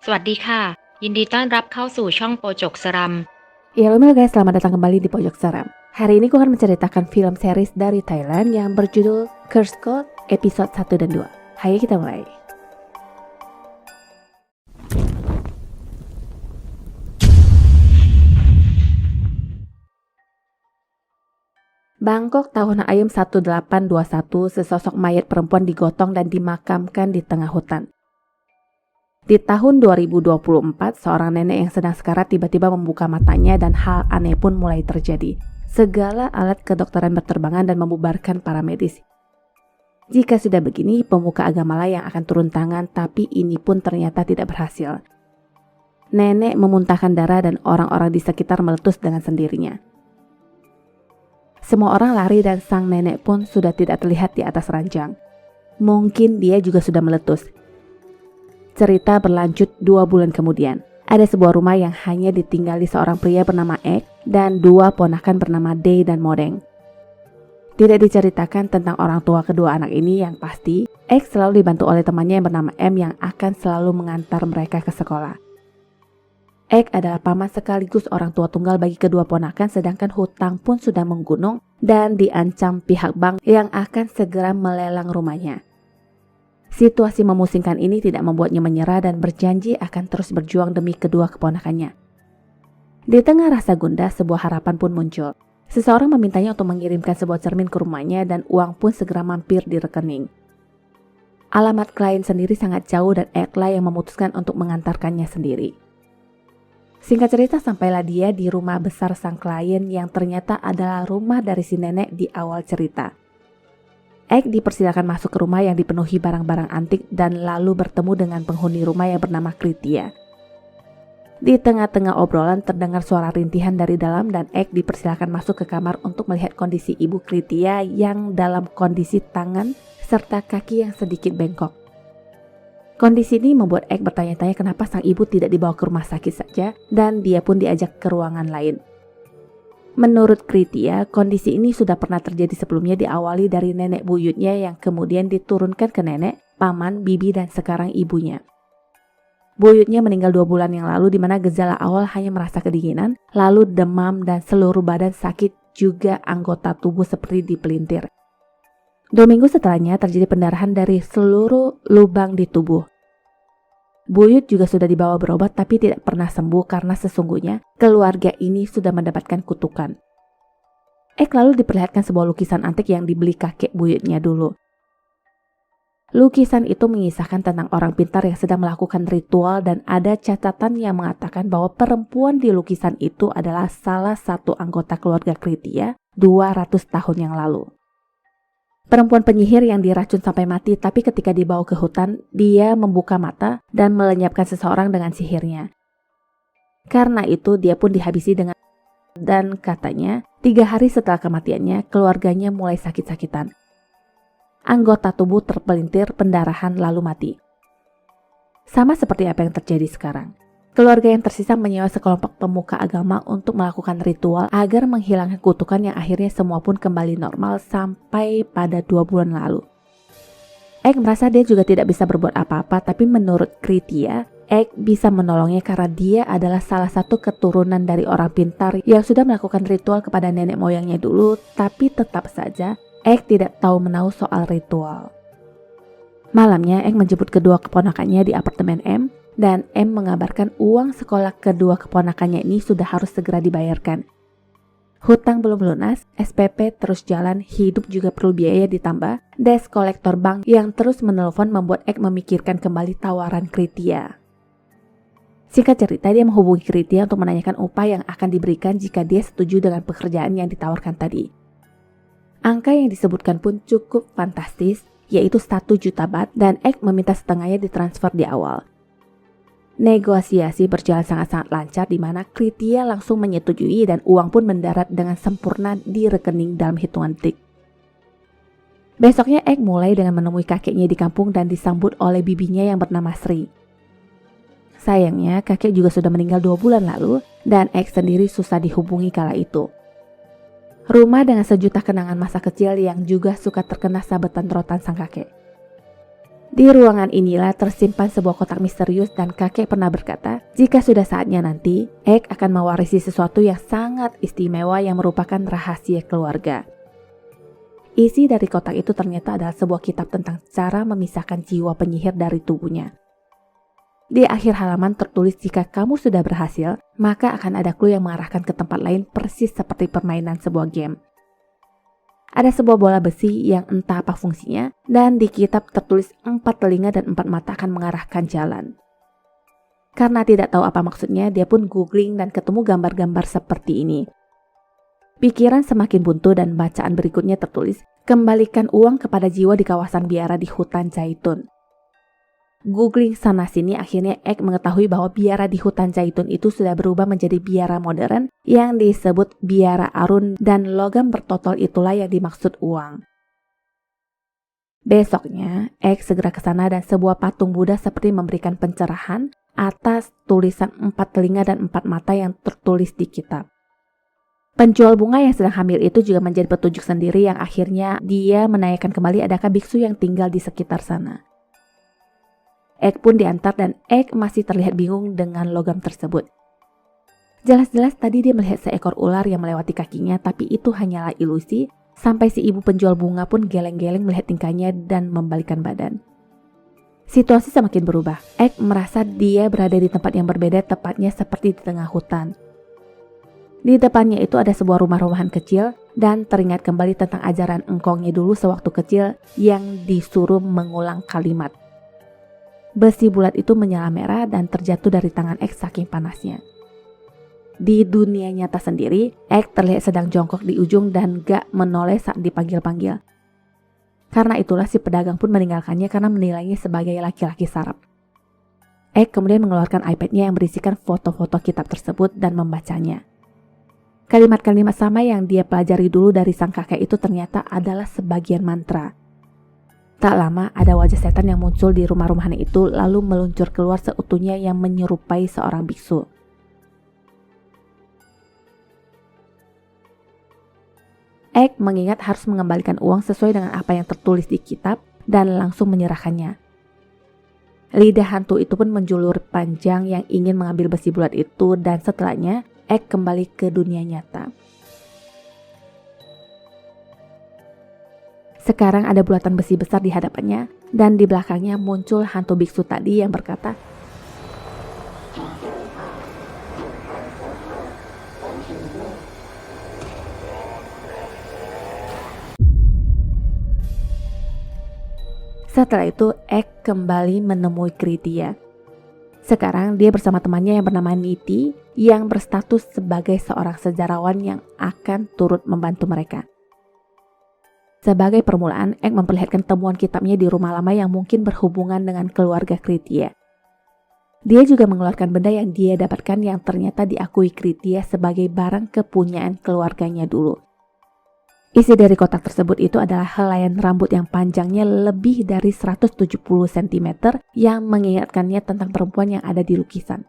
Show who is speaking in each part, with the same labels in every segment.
Speaker 1: สวัสดีค่ะยินดีต้อนรับเข้าสู่ช่องโปจกสรัม
Speaker 2: Ya, halo guys, selamat datang kembali di Pojok Seram. Hari ini gue akan menceritakan film series dari Thailand yang berjudul Curse Code episode 1 dan 2. Ayo kita mulai. Bangkok tahun ayam 1821, sesosok mayat perempuan digotong dan dimakamkan di tengah hutan. Di tahun 2024, seorang nenek yang sedang sekarat tiba-tiba membuka matanya dan hal aneh pun mulai terjadi. Segala alat kedokteran berterbangan dan membubarkan para medis. Jika sudah begini, pemuka agamalah yang akan turun tangan, tapi ini pun ternyata tidak berhasil. Nenek memuntahkan darah dan orang-orang di sekitar meletus dengan sendirinya. Semua orang lari dan sang nenek pun sudah tidak terlihat di atas ranjang. Mungkin dia juga sudah meletus. Cerita berlanjut 2 bulan kemudian. Ada sebuah rumah yang hanya ditinggali seorang pria bernama Ek dan 2 ponakan bernama Day dan Modeng. Tidak diceritakan tentang orang tua kedua anak ini, yang pasti Ek selalu dibantu oleh temannya yang bernama M yang akan selalu mengantar mereka ke sekolah. Ek adalah paman sekaligus orang tua tunggal bagi kedua ponakan, sedangkan hutang pun sudah menggunung dan diancam pihak bank yang akan segera melelang rumahnya. Situasi memusingkan ini tidak membuatnya menyerah dan berjanji akan terus berjuang demi kedua keponakannya. Di tengah rasa gundah, sebuah harapan pun muncul. Seseorang memintanya untuk mengirimkan sebuah cermin ke rumahnya dan uang pun segera mampir di rekening. Alamat klien sendiri sangat jauh dan Eklah yang memutuskan untuk mengantarkannya sendiri. Singkat cerita, sampailah dia di rumah besar sang klien yang ternyata adalah rumah dari si nenek di awal cerita. Ek dipersilakan masuk ke rumah yang dipenuhi barang-barang antik dan lalu bertemu dengan penghuni rumah yang bernama Kritia. Di tengah-tengah obrolan terdengar suara rintihan dari dalam dan Ek dipersilakan masuk ke kamar untuk melihat kondisi ibu Kritia yang dalam kondisi tangan serta kaki yang sedikit bengkok. Kondisi ini membuat Ek bertanya-tanya kenapa sang ibu tidak dibawa ke rumah sakit saja dan dia pun diajak ke ruangan lain. Menurut Kritia, kondisi ini sudah pernah terjadi sebelumnya, diawali dari nenek buyutnya yang kemudian diturunkan ke nenek, paman, bibi, dan sekarang ibunya. Buyutnya meninggal 2 bulan yang lalu, di mana gejala awal hanya merasa kedinginan, lalu demam dan seluruh badan sakit, juga anggota tubuh seperti dipelintir. 2 minggu setelahnya terjadi pendarahan dari seluruh lubang di tubuh. Buyut juga sudah dibawa berobat tapi tidak pernah sembuh karena sesungguhnya keluarga ini sudah mendapatkan kutukan. Ek lalu diperlihatkan sebuah lukisan antik yang dibeli kakek buyutnya dulu. Lukisan itu mengisahkan tentang orang pintar yang sedang melakukan ritual dan ada catatan yang mengatakan bahwa perempuan di lukisan itu adalah salah satu anggota keluarga Kritia 200 tahun yang lalu. Perempuan penyihir yang diracun sampai mati, tapi ketika dibawa ke hutan, dia membuka mata dan melenyapkan seseorang dengan sihirnya. Karena itu dia pun dihabisi dan katanya 3 hari setelah kematiannya, keluarganya mulai sakit-sakitan. Anggota tubuh terpelintir, pendarahan lalu mati. Sama seperti apa yang terjadi sekarang. Keluarga yang tersisa menyewa sekelompok pemuka agama untuk melakukan ritual agar menghilangkan kutukan yang akhirnya semua pun kembali normal sampai pada 2 bulan lalu. Ek merasa dia juga tidak bisa berbuat apa-apa, tapi menurut Kritia, Ek bisa menolongnya karena dia adalah salah satu keturunan dari orang pintar yang sudah melakukan ritual kepada nenek moyangnya dulu, tapi tetap saja Ek tidak tahu menahu soal ritual. Malamnya Ek menjemput kedua keponakannya di apartemen M, dan M mengabarkan uang sekolah kedua keponakannya ini sudah harus segera dibayarkan. Hutang belum lunas, SPP terus jalan, hidup juga perlu biaya ditambah, desk kolektor bank yang terus menelpon membuat Ek memikirkan kembali tawaran Kritia. Singkat cerita, dia menghubungi Kritia untuk menanyakan upah yang akan diberikan jika dia setuju dengan pekerjaan yang ditawarkan tadi. Angka yang disebutkan pun cukup fantastis, yaitu 1 juta baht, dan Ek meminta setengahnya ditransfer di awal. Negosiasi berjalan sangat-sangat lancar di mana Kritia langsung menyetujui dan uang pun mendarat dengan sempurna di rekening dalam hitungan detik. Besoknya Ek mulai dengan menemui kakeknya di kampung dan disambut oleh bibinya yang bernama Sri. Sayangnya kakek juga sudah meninggal 2 bulan lalu dan Ek sendiri susah dihubungi kala itu. Rumah dengan sejuta kenangan masa kecil yang juga suka terkena sabetan rotan sang kakek. Di ruangan inilah tersimpan sebuah kotak misterius dan kakek pernah berkata, jika sudah saatnya nanti, Egg akan mewarisi sesuatu yang sangat istimewa yang merupakan rahasia keluarga. Isi dari kotak itu ternyata adalah sebuah kitab tentang cara memisahkan jiwa penyihir dari tubuhnya. Di akhir halaman tertulis jika kamu sudah berhasil, maka akan ada clue yang mengarahkan ke tempat lain persis seperti permainan sebuah game. Ada sebuah bola besi yang entah apa fungsinya, dan di kitab tertulis 4 telinga dan 4 mata akan mengarahkan jalan. Karena tidak tahu apa maksudnya, dia pun googling dan ketemu gambar-gambar seperti ini. Pikiran semakin buntu dan bacaan berikutnya tertulis, kembalikan uang kepada jiwa di kawasan biara di hutan zaitun. Googling sana-sini akhirnya Egg mengetahui bahwa biara di hutan zaitun itu sudah berubah menjadi biara modern yang disebut biara Arun dan logam bertotol itulah yang dimaksud uang. Besoknya, Egg segera ke sana dan sebuah patung Buddha seperti memberikan pencerahan atas tulisan 4 telinga dan 4 mata yang tertulis di kitab. Penjual bunga yang sedang hamil itu juga menjadi petunjuk sendiri yang akhirnya dia menanyakan kembali adakah biksu yang tinggal di sekitar sana. Egg pun diantar dan Egg masih terlihat bingung dengan logam tersebut. Jelas-jelas tadi dia melihat seekor ular yang melewati kakinya, tapi itu hanyalah ilusi, sampai si ibu penjual bunga pun geleng-geleng melihat tingkahnya dan membalikkan badan. Situasi semakin berubah. Egg merasa dia berada di tempat yang berbeda, tepatnya seperti di tengah hutan. Di depannya itu ada sebuah rumah-rumahan kecil dan teringat kembali tentang ajaran engkongnya dulu sewaktu kecil yang disuruh mengulang kalimat. Besi bulat itu menyala merah dan terjatuh dari tangan Egg saking panasnya. Di dunia nyata sendiri, Egg terlihat sedang jongkok di ujung dan gak menoleh saat dipanggil-panggil. Karena itulah si pedagang pun meninggalkannya karena menilainya sebagai laki-laki sarap. Egg kemudian mengeluarkan iPad-nya yang berisikan foto-foto kitab tersebut dan membacanya. Kalimat-kalimat sama yang dia pelajari dulu dari sang kakek itu ternyata adalah sebagian mantra. Tak lama ada wajah setan yang muncul di rumah-rumahan itu lalu meluncur keluar seutuhnya yang menyerupai seorang biksu. Egg mengingat harus mengembalikan uang sesuai dengan apa yang tertulis di kitab dan langsung menyerahkannya. Lidah hantu itu pun menjulur panjang yang ingin mengambil besi bulat itu dan setelahnya Egg kembali ke dunia nyata. Sekarang ada bulatan besi besar di hadapannya dan di belakangnya muncul hantu biksu tadi yang berkata, setelah itu Egg kembali menemui Kritia. Sekarang dia bersama temannya yang bernama Niti yang berstatus sebagai seorang sejarawan yang akan turut membantu mereka. Sebagai permulaan, Egg memperlihatkan temuan kitabnya di rumah lama yang mungkin berhubungan dengan keluarga Kritia. Dia juga mengeluarkan benda yang dia dapatkan yang ternyata diakui Kritia sebagai barang kepunyaan keluarganya dulu. Isi dari kotak tersebut itu adalah helaian rambut yang panjangnya lebih dari 170 cm yang mengingatkannya tentang perempuan yang ada di lukisan.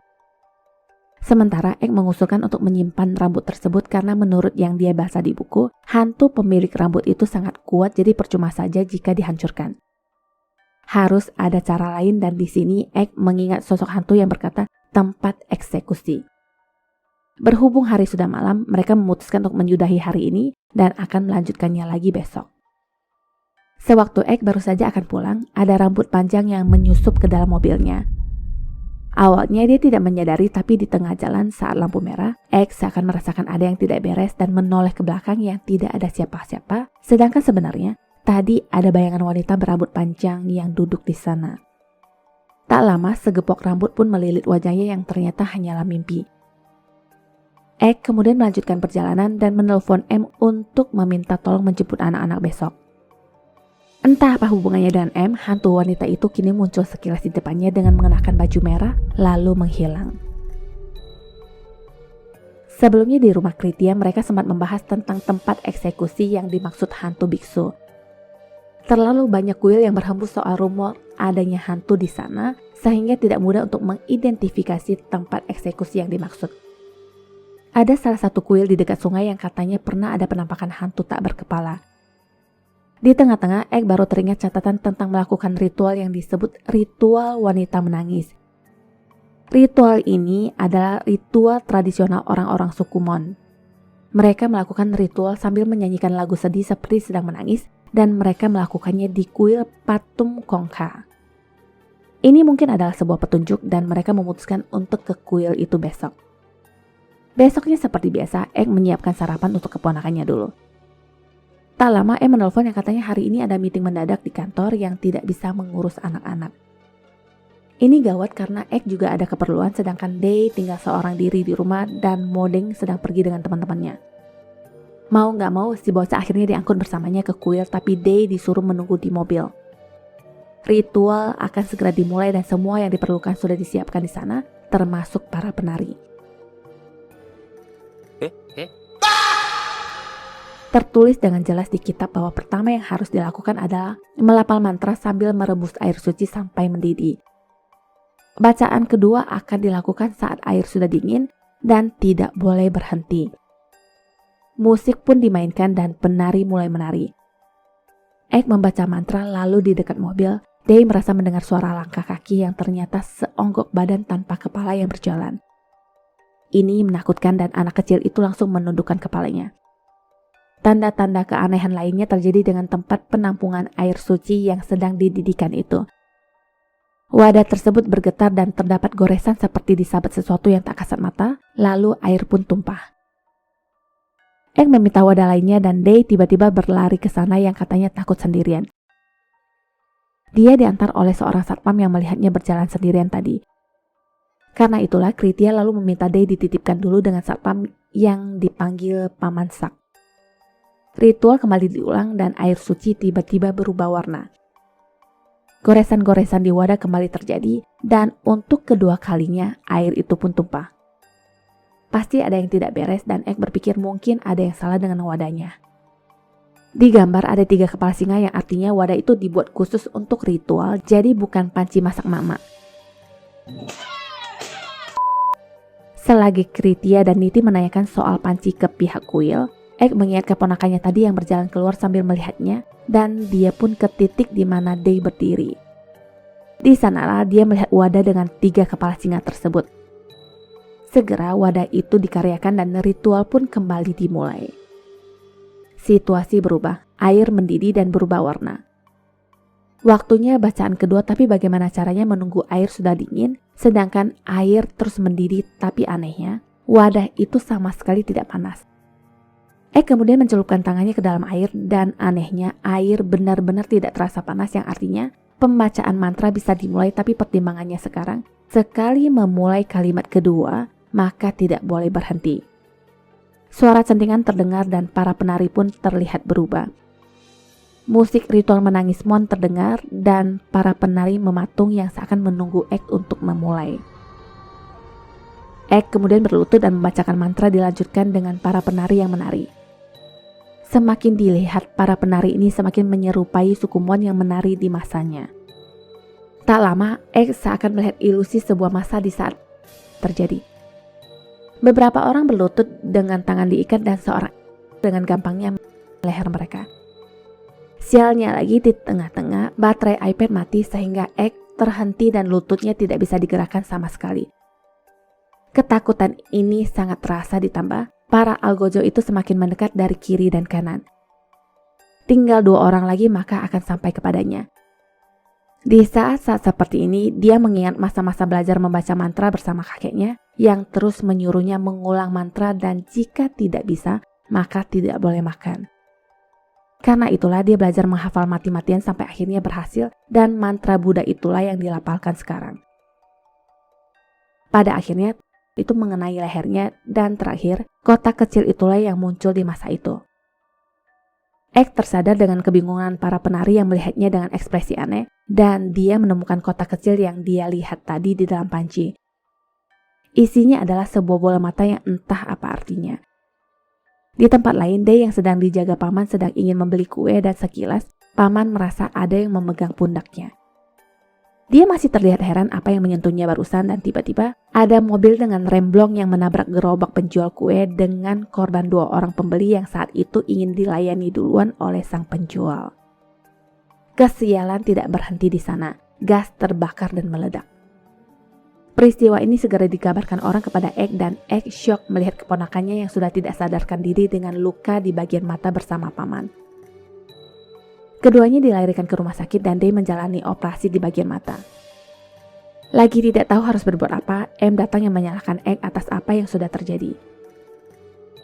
Speaker 2: Sementara Egg mengusulkan untuk menyimpan rambut tersebut karena menurut yang dia baca di buku, hantu pemilik rambut itu sangat kuat jadi percuma saja jika dihancurkan. Harus ada cara lain dan di sini Egg mengingat sosok hantu yang berkata tempat eksekusi. Berhubung hari sudah malam, mereka memutuskan untuk menyudahi hari ini dan akan melanjutkannya lagi besok. Sewaktu Egg baru saja akan pulang, ada rambut panjang yang menyusup ke dalam mobilnya. Awalnya dia tidak menyadari, tapi di tengah jalan saat lampu merah, Egg seakan merasakan ada yang tidak beres dan menoleh ke belakang yang tidak ada siapa-siapa, sedangkan sebenarnya tadi ada bayangan wanita berambut panjang yang duduk di sana. Tak lama segepok rambut pun melilit wajahnya yang ternyata hanyalah mimpi. Egg kemudian melanjutkan perjalanan dan menelpon M untuk meminta tolong menjemput anak-anak besok. Entah apa hubungannya dengan M, hantu wanita itu kini muncul sekilas di depannya dengan mengenakan baju merah, lalu menghilang. Sebelumnya di rumah Kritia, mereka sempat membahas tentang tempat eksekusi yang dimaksud hantu biksu. Terlalu banyak kuil yang berhembus soal rumor adanya hantu di sana, sehingga tidak mudah untuk mengidentifikasi tempat eksekusi yang dimaksud. Ada salah satu kuil di dekat sungai yang katanya pernah ada penampakan hantu tak berkepala. Di tengah-tengah, Ek baru teringat catatan tentang melakukan ritual yang disebut ritual wanita menangis. Ritual ini adalah ritual tradisional orang-orang suku Mon. Mereka melakukan ritual sambil menyanyikan lagu sedih seperti sedang menangis, dan mereka melakukannya di kuil Patum Kongkha. Ini mungkin adalah sebuah petunjuk dan mereka memutuskan untuk ke kuil itu besok. Besoknya seperti biasa, Ek menyiapkan sarapan untuk keponakannya dulu. Tak lama, Ek menelpon yang katanya hari ini ada meeting mendadak di kantor yang tidak bisa mengurus anak-anak. Ini gawat karena Ek juga ada keperluan sedangkan Day tinggal seorang diri di rumah dan Modeng sedang pergi dengan teman-temannya. Mau gak mau, si bocah akhirnya diangkut bersamanya ke kuil tapi Day disuruh menunggu di mobil. Ritual akan segera dimulai dan semua yang diperlukan sudah disiapkan di sana, termasuk para penari. Tertulis dengan jelas di kitab bahwa pertama yang harus dilakukan adalah melafal mantra sambil merebus air suci sampai mendidih. Bacaan kedua akan dilakukan saat air sudah dingin dan tidak boleh berhenti. Musik pun dimainkan dan penari mulai menari. Ek membaca mantra lalu di dekat mobil, Day merasa mendengar suara langkah kaki yang ternyata seonggok badan tanpa kepala yang berjalan. Ini menakutkan dan anak kecil itu langsung menundukkan kepalanya. Tanda-tanda keanehan lainnya terjadi dengan tempat penampungan air suci yang sedang dididihkan itu. Wadah tersebut bergetar dan terdapat goresan seperti disabet sesuatu yang tak kasat mata, lalu air pun tumpah. Ek meminta wadah lainnya dan Day tiba-tiba berlari ke sana yang katanya takut sendirian. Dia diantar oleh seorang satpam yang melihatnya berjalan sendirian tadi. Karena itulah Kritia lalu meminta Day dititipkan dulu dengan satpam yang dipanggil Paman Sak. Ritual kembali diulang dan air suci tiba-tiba berubah warna. Goresan-goresan di wadah kembali terjadi dan untuk kedua kalinya air itu pun tumpah. Pasti ada yang tidak beres dan Ek berpikir mungkin ada yang salah dengan wadahnya. Di gambar ada 3 kepala singa yang artinya wadah itu dibuat khusus untuk ritual, jadi bukan panci masak mama. Selagi Kritia dan Niti menanyakan soal panci ke pihak kuil, Ek mengingat keponakannya tadi yang berjalan keluar sambil melihatnya dan dia pun ke titik di mana Day berdiri. Di sanalah dia melihat wadah dengan 3 kepala singa tersebut. Segera wadah itu dikaryakan dan ritual pun kembali dimulai. Situasi berubah, air mendidih dan berubah warna. Waktunya bacaan kedua tapi bagaimana caranya menunggu air sudah dingin sedangkan air terus mendidih tapi anehnya wadah itu sama sekali tidak panas. Ek kemudian mencelupkan tangannya ke dalam air dan anehnya air benar-benar tidak terasa panas yang artinya pembacaan mantra bisa dimulai tapi pertimbangannya sekarang sekali memulai kalimat kedua maka tidak boleh berhenti. Suara centingan terdengar dan para penari pun terlihat berubah. Musik ritual menangis Mon terdengar dan para penari mematung yang seakan menunggu Ek untuk memulai. Ek kemudian berlutut dan membacakan mantra dilanjutkan dengan para penari yang menari. Semakin dilihat para penari ini semakin menyerupai suku Mon yang menari di masanya. Tak lama, Ek seakan melihat ilusi sebuah masa di saat terjadi. Beberapa orang berlutut dengan tangan diikat dan seorang dengan gampangnya leher mereka. Sialnya lagi di tengah-tengah baterai iPad mati sehingga Ek terhenti dan lututnya tidak bisa digerakkan sama sekali. Ketakutan ini sangat terasa ditambah para algojo itu semakin mendekat dari kiri dan kanan. Tinggal 2 orang lagi maka akan sampai kepadanya. Di saat-saat seperti ini, dia mengingat masa-masa belajar membaca mantra bersama kakeknya yang terus menyuruhnya mengulang mantra dan jika tidak bisa, maka tidak boleh makan. Karena itulah dia belajar menghafal mati-matian sampai akhirnya berhasil dan mantra Buddha itulah yang dilapalkan sekarang. Pada akhirnya, itu mengenai lehernya dan terakhir, kotak kecil itulah yang muncul di masa itu. Ek tersadar dengan kebingungan para penari yang melihatnya dengan ekspresi aneh dan dia menemukan kotak kecil yang dia lihat tadi di dalam panci. Isinya adalah sebuah bola mata yang entah apa artinya. Di tempat lain, Day yang sedang dijaga paman sedang ingin membeli kue dan sekilas paman merasa ada yang memegang pundaknya. Dia masih terlihat heran apa yang menyentuhnya barusan dan tiba-tiba ada mobil dengan remblong yang menabrak gerobak penjual kue dengan korban 2 orang pembeli yang saat itu ingin dilayani duluan oleh sang penjual. Kesialan tidak berhenti di sana. Gas terbakar dan meledak. Peristiwa ini segera dikabarkan orang kepada Egg dan Egg syok melihat keponakannya yang sudah tidak sadarkan diri dengan luka di bagian mata bersama paman. Keduanya dilarikan ke rumah sakit dan Day menjalani operasi di bagian mata. Lagi tidak tahu harus berbuat apa, M datang yang menyalahkan Egg atas apa yang sudah terjadi.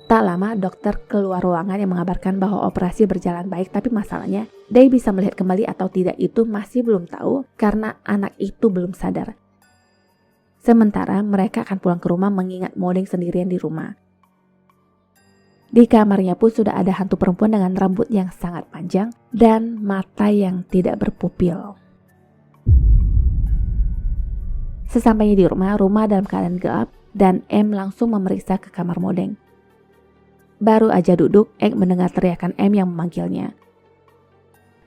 Speaker 2: Tak lama, dokter keluar ruangan yang mengabarkan bahwa operasi berjalan baik, tapi masalahnya, Day bisa melihat kembali atau tidak itu masih belum tahu karena anak itu belum sadar. Sementara mereka akan pulang ke rumah mengingat Modeng sendirian di rumah. Di kamarnya pun sudah ada hantu perempuan dengan rambut yang sangat panjang dan mata yang tidak berpupil. Sesampainya di rumah dalam keadaan gelap dan M langsung memeriksa ke kamar Modeng. Baru aja duduk, Egg mendengar teriakan M yang memanggilnya.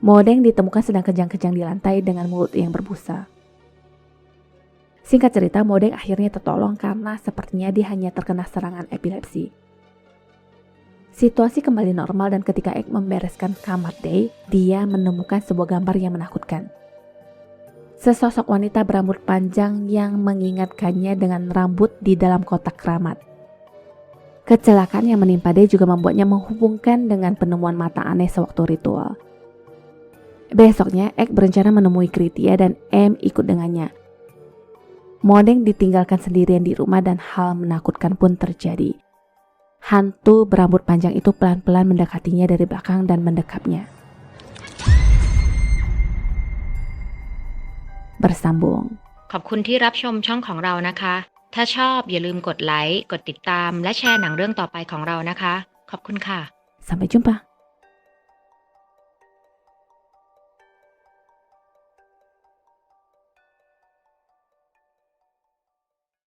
Speaker 2: Modeng ditemukan sedang kejang-kejang di lantai dengan mulut yang berbusa. Singkat cerita, Modeng akhirnya tertolong karena sepertinya dia hanya terkena serangan epilepsi. Situasi kembali normal dan ketika Egg membereskan kamar Day, dia menemukan sebuah gambar yang menakutkan. Sesosok wanita berambut panjang yang mengingatkannya dengan rambut di dalam kotak keramat. Kecelakaan yang menimpa Day juga membuatnya menghubungkan dengan penemuan mata aneh sewaktu ritual. Besoknya, Egg berencana menemui Kritia dan M ikut dengannya. Modeng ditinggalkan sendirian di rumah dan hal menakutkan pun terjadi. Hantu berambut panjang itu pelan-pelan mendekatinya dari belakang dan mendekapnya. Bersambung.
Speaker 1: ขอบคุณที่รับชมช่องของเรานะคะ ถ้าชอบอย่าลืมกดไลค์ กดติดตาม และแชร์หนังเรื่องต่อไปของเรานะคะ ขอบคุณค่ะ
Speaker 2: Sampai jumpa.